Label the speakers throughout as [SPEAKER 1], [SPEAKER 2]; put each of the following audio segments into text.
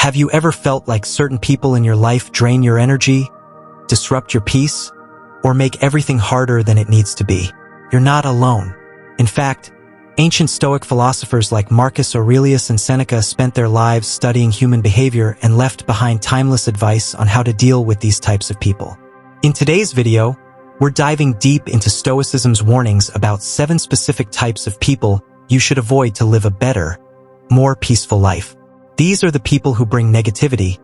[SPEAKER 1] Have you ever felt like certain people in your life drain your energy, disrupt your peace, or make everything harder than it needs to be? You're not alone. In fact, ancient Stoic philosophers like Marcus Aurelius and Seneca spent their lives studying human behavior and left behind timeless advice on how to deal with these types of people. In today's video, we're diving deep into Stoicism's warnings about 7 specific types of people you should avoid to live a better, more peaceful life. These are the people who bring negativity,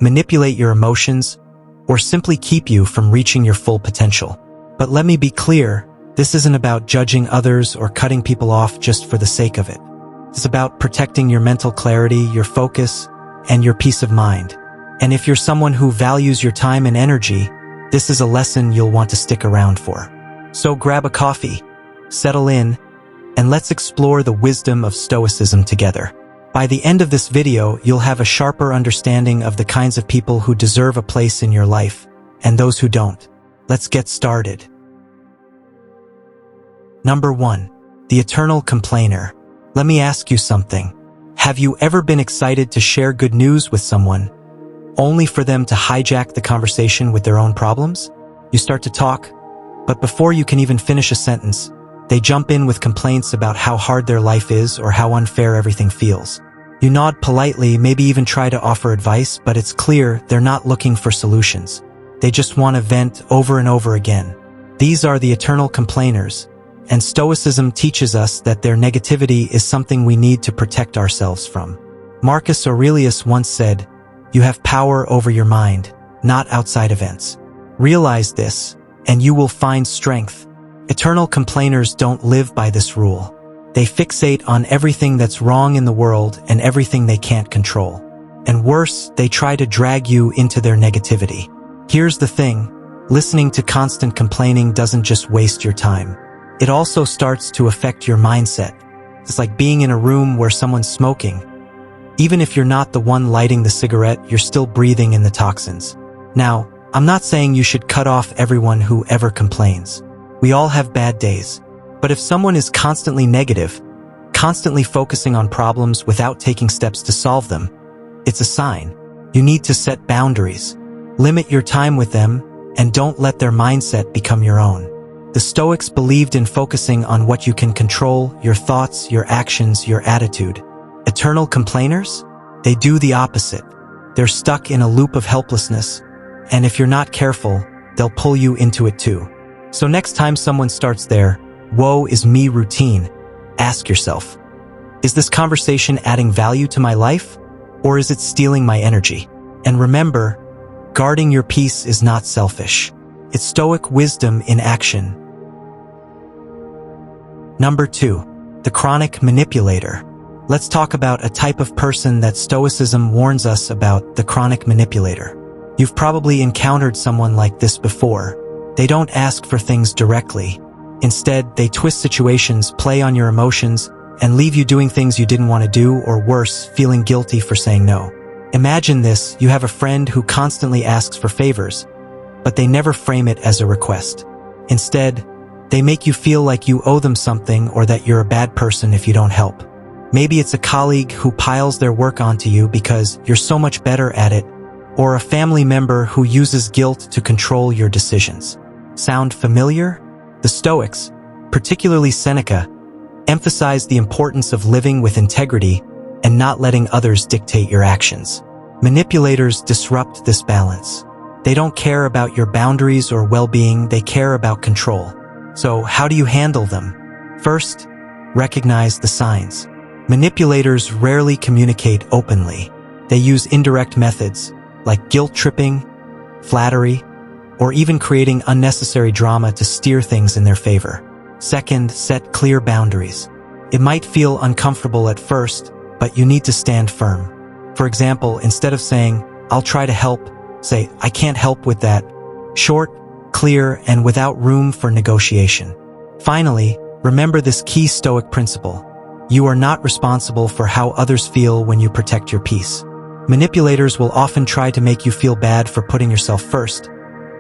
[SPEAKER 1] manipulate your emotions, or simply keep you from reaching your full potential. But let me be clear, this isn't about judging others or cutting people off just for the sake of it. It's about protecting your mental clarity, your focus, and your peace of mind. And if you're someone who values your time and energy, this is a lesson you'll want to stick around for. So grab a coffee, settle in, and let's explore the wisdom of Stoicism together. By the end of this video, you'll have a sharper understanding of the kinds of people who deserve a place in your life, and those who don't. Let's get started. Number 1. The eternal complainer. Let me ask you something. Have you ever been excited to share good news with someone, only for them to hijack the conversation with their own problems? You start to talk, but before you can even finish a sentence, they jump in with complaints about how hard their life is or how unfair everything feels. You nod politely, maybe even try to offer advice, but it's clear they're not looking for solutions. They just want to vent over and over again. These are the eternal complainers, and Stoicism teaches us that their negativity is something we need to protect ourselves from. Marcus Aurelius once said, "You have power over your mind, not outside events. Realize this, and you will find strength." Eternal complainers don't live by this rule. They fixate on everything that's wrong in the world and everything they can't control. And worse, they try to drag you into their negativity. Here's the thing, listening to constant complaining doesn't just waste your time. It also starts to affect your mindset. It's like being in a room where someone's smoking. Even if you're not the one lighting the cigarette, you're still breathing in the toxins. Now, I'm not saying you should cut off everyone who ever complains. We all have bad days. But if someone is constantly negative, constantly focusing on problems without taking steps to solve them, it's a sign. You need to set boundaries. Limit your time with them, and don't let their mindset become your own. The Stoics believed in focusing on what you can control, your thoughts, your actions, your attitude. Eternal complainers? They do the opposite. They're stuck in a loop of helplessness, and if you're not careful, they'll pull you into it too. So next time someone starts their "woe is me" routine, ask yourself, is this conversation adding value to my life, or is it stealing my energy? And remember, guarding your peace is not selfish. It's Stoic wisdom in action. Number 2. The chronic manipulator. Let's talk about a type of person that Stoicism warns us about: the chronic manipulator. You've probably encountered someone like this before. They don't ask for things directly. Instead, they twist situations, play on your emotions, and leave you doing things you didn't want to do, or worse, feeling guilty for saying no. Imagine this: you have a friend who constantly asks for favors, but they never frame it as a request. Instead, they make you feel like you owe them something or that you're a bad person if you don't help. Maybe it's a colleague who piles their work onto you because you're so much better at it, or a family member who uses guilt to control your decisions. Sound familiar? The Stoics, particularly Seneca, emphasized the importance of living with integrity and not letting others dictate your actions. Manipulators disrupt this balance. They don't care about your boundaries or well-being, they care about control. So how do you handle them? First, recognize the signs. Manipulators rarely communicate openly. They use indirect methods, like guilt-tripping, flattery, or even creating unnecessary drama to steer things in their favor. Second, set clear boundaries. It might feel uncomfortable at first, but you need to stand firm. For example, instead of saying, "I'll try to help," say, "I can't help with that." Short, clear, and without room for negotiation. Finally, remember this key Stoic principle. You are not responsible for how others feel when you protect your peace. Manipulators will often try to make you feel bad for putting yourself first,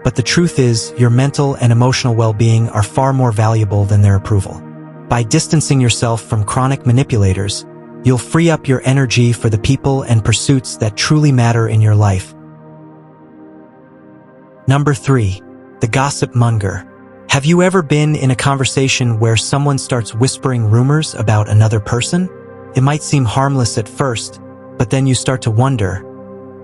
[SPEAKER 1] but the truth is, your mental and emotional well-being are far more valuable than their approval. By distancing yourself from chronic manipulators, You'll free up your energy for the people and pursuits that truly matter in your life. Number 3. The gossip-monger. Have you ever been in a conversation where someone starts whispering rumors about another person? It might seem harmless at first, but then you start to wonder,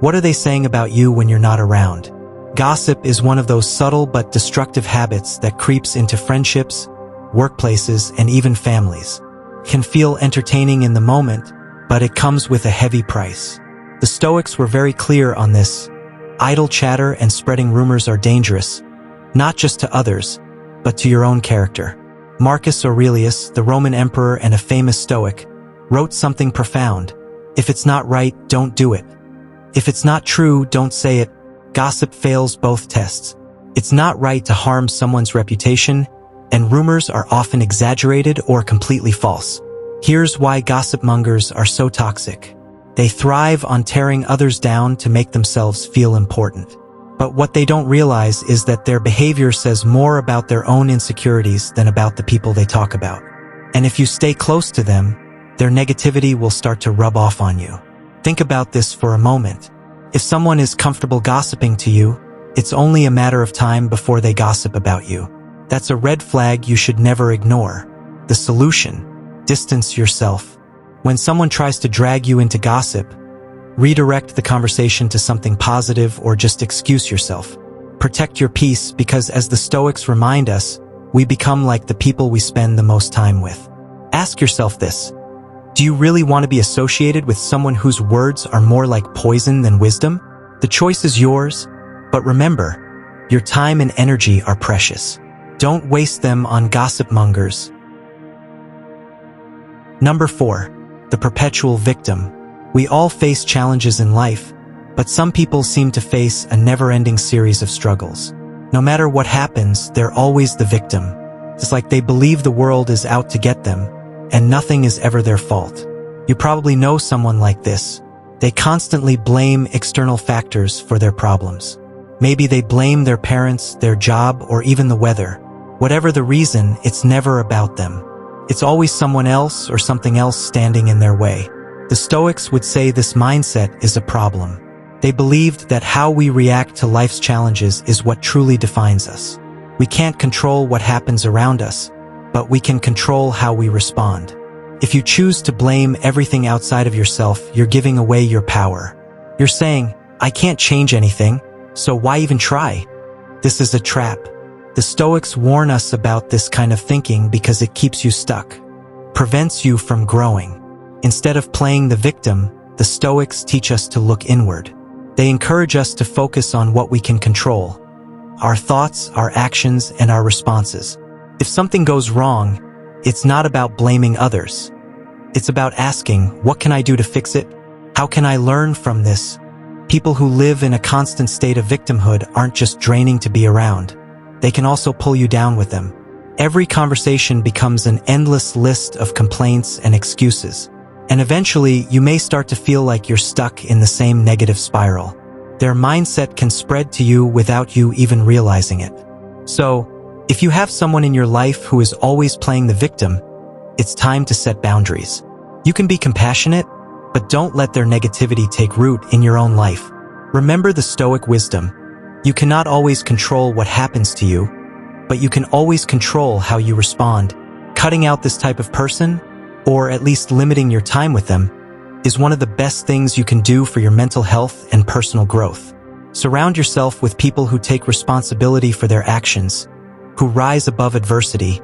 [SPEAKER 1] what are they saying about you when you're not around? Gossip is one of those subtle but destructive habits that creeps into friendships, workplaces, and even families. It can feel entertaining in the moment, but it comes with a heavy price. The Stoics were very clear on this. Idle chatter and spreading rumors are dangerous, not just to others, but to your own character. Marcus Aurelius, the Roman emperor and a famous Stoic, wrote something profound. If it's not right, don't do it. If it's not true, don't say it. Gossip fails both tests. It's not right to harm someone's reputation, and rumors are often exaggerated or completely false. Here's why gossip-mongers are so toxic. They thrive on tearing others down to make themselves feel important. But what they don't realize is that their behavior says more about their own insecurities than about the people they talk about. And if you stay close to them, their negativity will start to rub off on you. Think about this for a moment. If someone is comfortable gossiping to you, it's only a matter of time before they gossip about you. That's a red flag you should never ignore. The solution: distance yourself. When someone tries to drag you into gossip, redirect the conversation to something positive or just excuse yourself. Protect your peace because, as the Stoics remind us, we become like the people we spend the most time with. Ask yourself this: do you really want to be associated with someone whose words are more like poison than wisdom? The choice is yours, but remember, your time and energy are precious. Don't waste them on gossip-mongers. Number 4. The perpetual victim. We all face challenges in life, but some people seem to face a never-ending series of struggles. No matter what happens, they're always the victim. It's like they believe the world is out to get them, and nothing is ever their fault. You probably know someone like this. They constantly blame external factors for their problems. Maybe they blame their parents, their job, or even the weather. Whatever the reason, it's never about them. It's always someone else or something else standing in their way. The Stoics would say this mindset is a problem. They believed that how we react to life's challenges is what truly defines us. We can't control what happens around us, but we can control how we respond. If you choose to blame everything outside of yourself, you're giving away your power. You're saying, I can't change anything, so why even try? This is a trap. The Stoics warn us about this kind of thinking because it keeps you stuck, prevents you from growing. Instead of playing the victim, the Stoics teach us to look inward. They encourage us to focus on what we can control: our thoughts, our actions, and our responses. If something goes wrong, it's not about blaming others. It's about asking, what can I do to fix it? How can I learn from this? People who live in a constant state of victimhood aren't just draining to be around. They can also pull you down with them. Every conversation becomes an endless list of complaints and excuses. And eventually, you may start to feel like you're stuck in the same negative spiral. Their mindset can spread to you without you even realizing it. So, if you have someone in your life who is always playing the victim, it's time to set boundaries. You can be compassionate, but don't let their negativity take root in your own life. Remember the Stoic wisdom. You cannot always control what happens to you, but you can always control how you respond. Cutting out this type of person, or at least limiting your time with them, is one of the best things you can do for your mental health and personal growth. Surround yourself with people who take responsibility for their actions, who rise above adversity,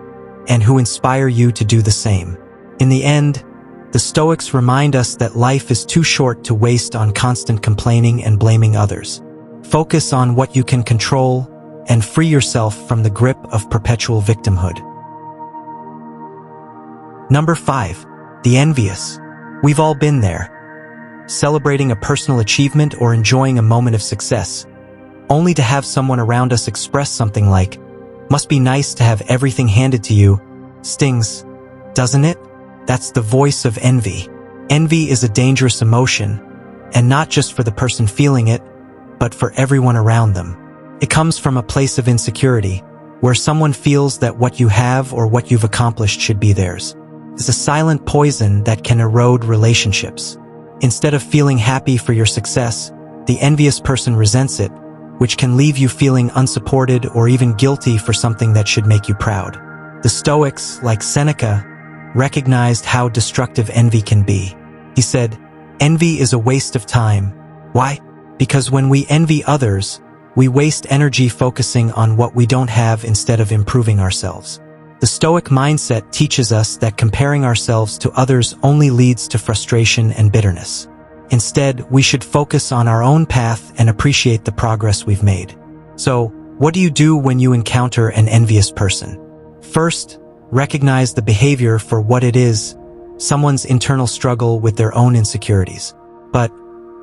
[SPEAKER 1] and who inspire you to do the same. In the end, the Stoics remind us that life is too short to waste on constant complaining and blaming others. Focus on what you can control and free yourself from the grip of perpetual victimhood. Number 5. The envious. We've all been there. Celebrating a personal achievement or enjoying a moment of success, only to have someone around us express something like, "Must be nice to have everything handed to you." Stings, doesn't it? That's the voice of envy. Envy is a dangerous emotion, and not just for the person feeling it, but for everyone around them. It comes from a place of insecurity, where someone feels that what you have or what you've accomplished should be theirs. is a silent poison that can erode relationships. Instead of feeling happy for your success, the envious person resents it, which can leave you feeling unsupported or even guilty for something that should make you proud. The Stoics, like Seneca, recognized how destructive envy can be. He said, "Envy is a waste of time." Why? Because when we envy others, we waste energy focusing on what we don't have instead of improving ourselves. The Stoic mindset teaches us that comparing ourselves to others only leads to frustration and bitterness. Instead, we should focus on our own path and appreciate the progress we've made. So, what do you do when you encounter an envious person? First, recognize the behavior for what it is, someone's internal struggle with their own insecurities. But,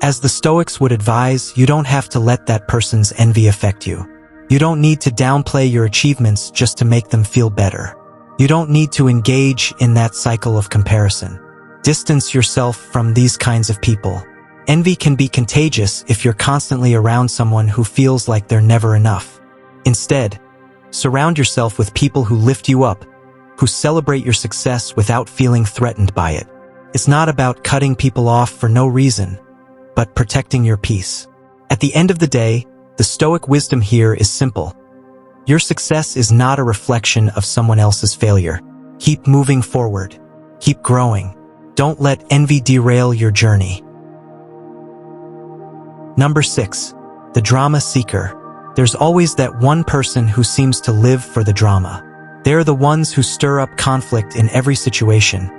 [SPEAKER 1] as the Stoics would advise, you don't have to let that person's envy affect you. You don't need to downplay your achievements just to make them feel better. You don't need to engage in that cycle of comparison. Distance yourself from these kinds of people. Envy can be contagious if you're constantly around someone who feels like they're never enough. Instead, surround yourself with people who lift you up, who celebrate your success without feeling threatened by it. It's not about cutting people off for no reason, but protecting your peace. At the end of the day, the Stoic wisdom here is simple. Your success is not a reflection of someone else's failure. Keep moving forward. Keep growing. Don't let envy derail your journey. Number 6. The drama seeker. There's always that one person who seems to live for the drama. They're the ones who stir up conflict in every situation,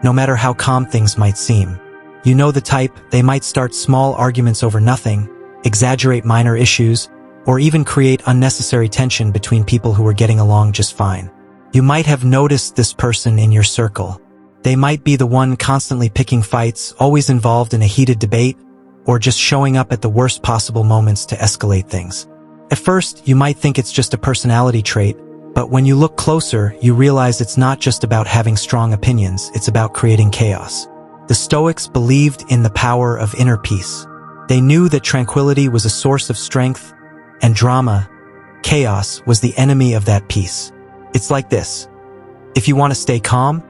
[SPEAKER 1] no matter how calm things might seem. You know the type. They might start small arguments over nothing, exaggerate minor issues, or even create unnecessary tension between people who are getting along just fine. You might have noticed this person in your circle. They might be the one constantly picking fights, always involved in a heated debate, or just showing up at the worst possible moments to escalate things. At first, you might think it's just a personality trait, but when you look closer, you realize it's not just about having strong opinions, it's about creating chaos. The Stoics believed in the power of inner peace. They knew that tranquility was a source of strength, and drama, chaos, was the enemy of that peace. It's like this. If you want to stay calm,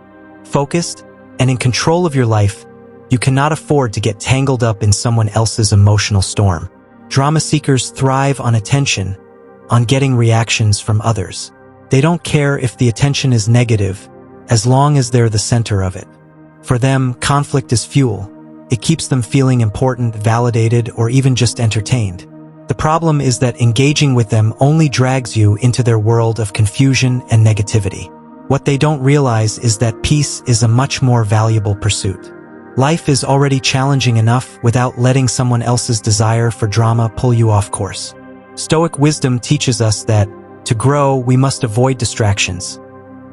[SPEAKER 1] focused, and in control of your life, you cannot afford to get tangled up in someone else's emotional storm. Drama seekers thrive on attention, on getting reactions from others. They don't care if the attention is negative, as long as they're the center of it. For them, conflict is fuel. It keeps them feeling important, validated, or even just entertained. The problem is that engaging with them only drags you into their world of confusion and negativity. What they don't realize is that peace is a much more valuable pursuit. Life is already challenging enough without letting someone else's desire for drama pull you off course. Stoic wisdom teaches us that, to grow, we must avoid distractions,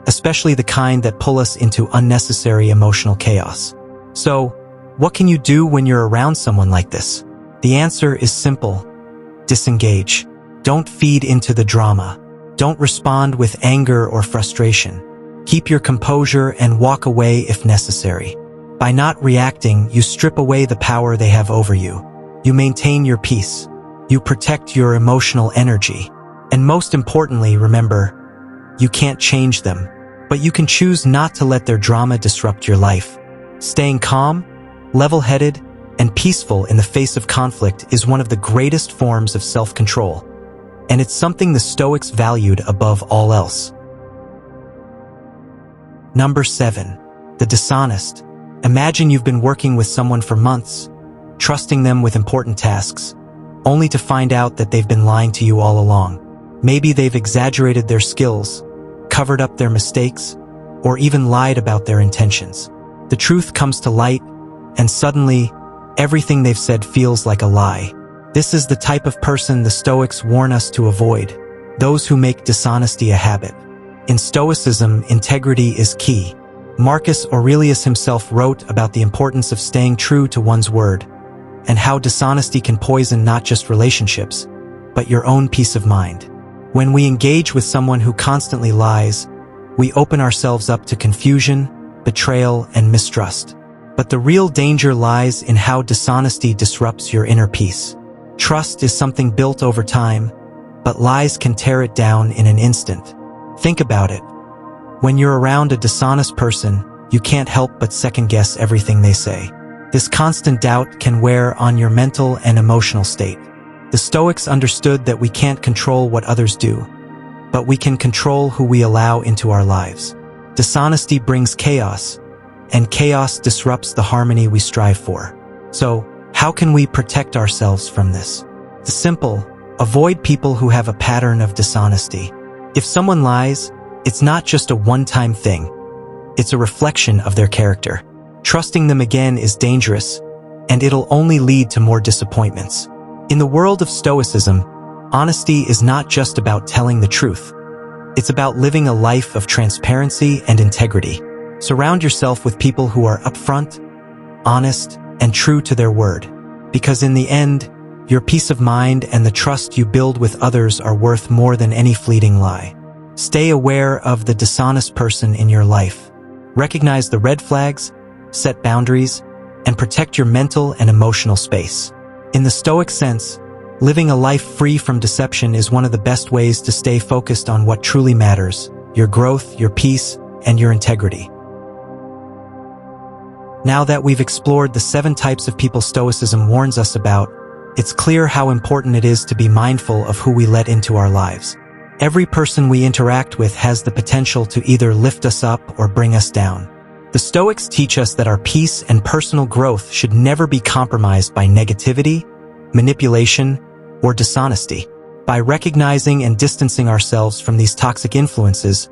[SPEAKER 1] especially the kind that pull us into unnecessary emotional chaos. So, what can you do when you're around someone like this? The answer is simple. Disengage. Don't feed into the drama. Don't respond with anger or frustration. Keep your composure and walk away if necessary. By not reacting, you strip away the power they have over you. You maintain your peace. You protect your emotional energy. And most importantly, remember, you can't change them, but you can choose not to let their drama disrupt your life. Staying calm, level-headed, and peaceful in the face of conflict is one of the greatest forms of self-control, and it's something the Stoics valued above all else. Number 7. The dishonest. Imagine you've been working with someone for months, trusting them with important tasks, only to find out that they've been lying to you all along. Maybe they've exaggerated their skills, covered up their mistakes, or even lied about their intentions. The truth comes to light, and suddenly, everything they've said feels like a lie. This is the type of person the Stoics warn us to avoid, those who make dishonesty a habit. In Stoicism, integrity is key. Marcus Aurelius himself wrote about the importance of staying true to one's word, and how dishonesty can poison not just relationships, but your own peace of mind. When we engage with someone who constantly lies, we open ourselves up to confusion, betrayal, and mistrust. But the real danger lies in how dishonesty disrupts your inner peace. Trust is something built over time, but lies can tear it down in an instant. Think about it. When you're around a dishonest person, you can't help but second-guess everything they say. This constant doubt can wear on your mental and emotional state. The Stoics understood that we can't control what others do, but we can control who we allow into our lives. Dishonesty brings chaos, and chaos disrupts the harmony we strive for. So, how can we protect ourselves from this? The simple: avoid people who have a pattern of dishonesty. If someone lies, it's not just a one-time thing. It's a reflection of their character. Trusting them again is dangerous, and it'll only lead to more disappointments. In the world of Stoicism, honesty is not just about telling the truth. It's about living a life of transparency and integrity. Surround yourself with people who are upfront, honest, and true to their word. Because in the end, your peace of mind and the trust you build with others are worth more than any fleeting lie. Stay aware of the dishonest person in your life. Recognize the red flags, set boundaries, and protect your mental and emotional space. In the Stoic sense, living a life free from deception is one of the best ways to stay focused on what truly matters: your growth, your peace, and your integrity. Now that we've explored the 7 types of people Stoicism warns us about, it's clear how important it is to be mindful of who we let into our lives. Every person we interact with has the potential to either lift us up or bring us down. The Stoics teach us that our peace and personal growth should never be compromised by negativity, manipulation, or dishonesty. By recognizing and distancing ourselves from these toxic influences,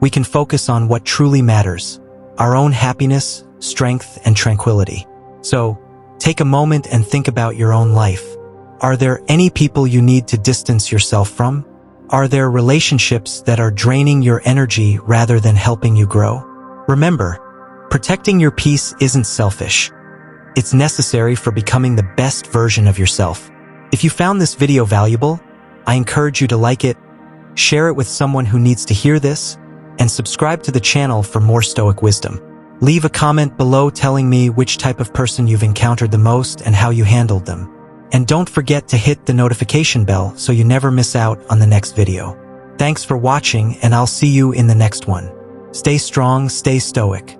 [SPEAKER 1] we can focus on what truly matters: our own happiness, strength, and tranquility. So, take a moment and think about your own life. Are there any people you need to distance yourself from? Are there relationships that are draining your energy rather than helping you grow? Remember, protecting your peace isn't selfish. It's necessary for becoming the best version of yourself. If you found this video valuable, I encourage you to like it, share it with someone who needs to hear this, and subscribe to the channel for more Stoic wisdom. Leave a comment below telling me which type of person you've encountered the most and how you handled them. And don't forget to hit the notification bell so you never miss out on the next video. Thanks for watching, and I'll see you in the next one. Stay strong, stay stoic.